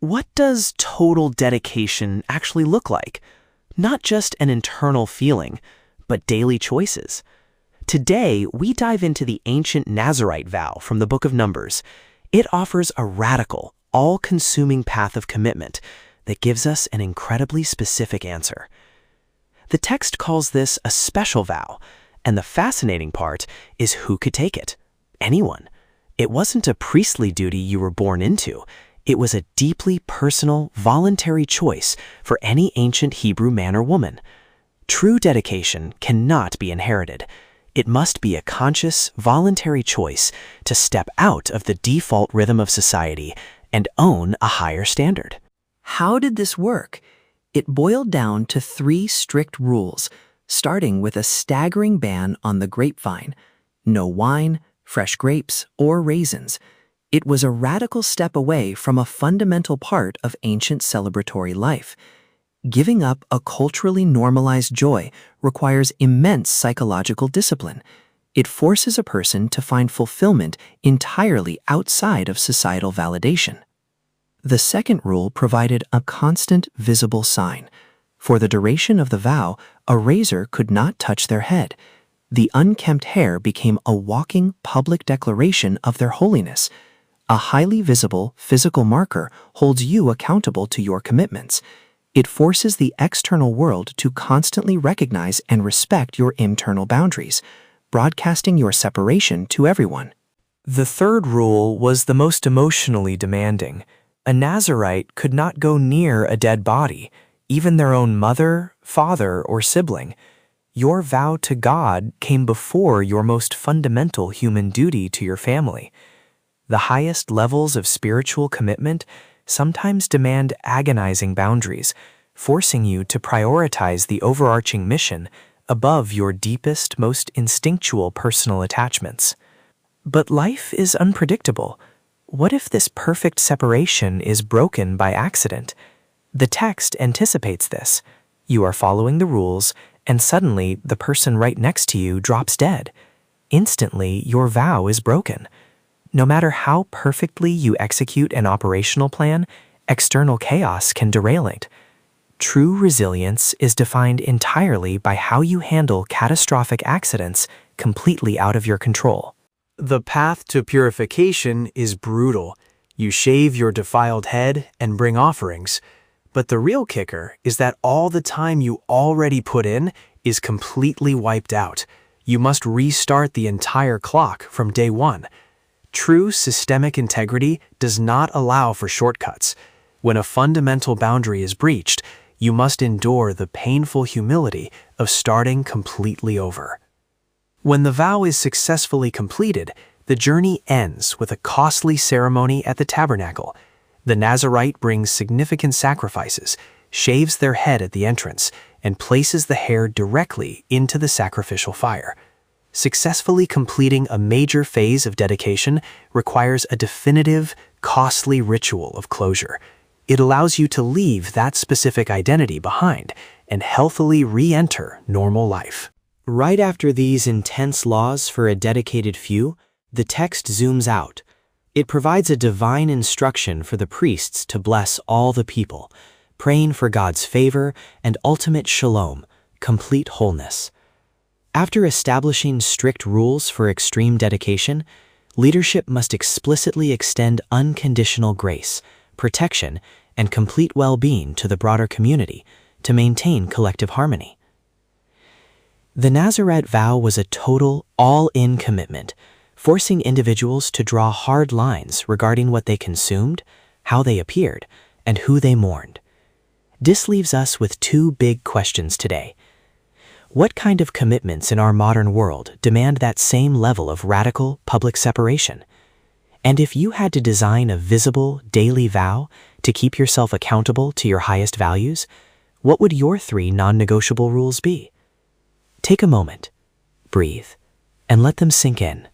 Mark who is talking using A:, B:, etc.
A: What does total dedication actually look like? Not just an internal feeling, but daily choices. Today, we dive into the ancient Nazirite vow from the Book of Numbers. It offers a radical, all-consuming path of commitment that gives us an incredibly specific answer. The text calls this a special vow, and the fascinating part is who could take it. Anyone. It wasn't a priestly duty you were born into. It was a deeply personal, voluntary choice for any ancient Hebrew man or woman. True dedication cannot be inherited. It must be a conscious, voluntary choice to step out of the default rhythm of society and own a higher standard.
B: How did this work? It boiled down to 3 strict rules, starting with a staggering ban on the grapevine: no wine, fresh grapes, or raisins. It was a radical step away from a fundamental part of ancient celebratory life. Giving up a culturally normalized joy requires immense psychological discipline. It forces a person to find fulfillment entirely outside of societal validation. The second rule provided a constant, visible sign. For the duration of the vow, a razor could not touch their head. The unkempt hair became a walking public declaration of their holiness. A highly visible physical marker holds you accountable to your commitments. It forces the external world to constantly recognize and respect your internal boundaries, broadcasting your separation to everyone.
C: The third rule was the most emotionally demanding. A Nazirite could not go near a dead body, even their own mother, father, or sibling. Your vow to God came before your most fundamental human duty to your family. The highest levels of spiritual commitment sometimes demand agonizing boundaries, forcing you to prioritize the overarching mission above your deepest, most instinctual personal attachments. But life is unpredictable. What if this perfect separation is broken by accident? The text anticipates this. You are following the rules, and suddenly the person right next to you drops dead. Instantly, your vow is broken. No matter how perfectly you execute an operational plan, external chaos can derail it. True resilience is defined entirely by how you handle catastrophic accidents completely out of your control.
D: The path to purification is brutal. You shave your defiled head and bring offerings. But the real kicker is that all the time you already put in is completely wiped out. You must restart the entire clock from day one. True systemic integrity does not allow for shortcuts. When a fundamental boundary is breached, you must endure the painful humility of starting completely over. When the vow is successfully completed, the journey ends with a costly ceremony at the tabernacle. The Nazirite brings significant sacrifices, shaves their head at the entrance, and places the hair directly into the sacrificial fire. Successfully completing a major phase of dedication requires a definitive, costly ritual of closure. It allows you to leave that specific identity behind and healthily re-enter normal life.
A: Right after these intense laws for a dedicated few, the text zooms out. It provides a divine instruction for the priests to bless all the people, praying for God's favor and ultimate shalom, complete wholeness. After establishing strict rules for extreme dedication, leadership must explicitly extend unconditional grace, protection, and complete well-being to the broader community to maintain collective harmony. The Nazirite vow was a total, all-in commitment, forcing individuals to draw hard lines regarding what they consumed, how they appeared, and who they mourned. This leaves us with 2 big questions today. What kind of commitments in our modern world demand that same level of radical public separation? And if you had to design a visible, daily vow to keep yourself accountable to your highest values, what would your 3 non-negotiable rules be? Take a moment, breathe, and let them sink in.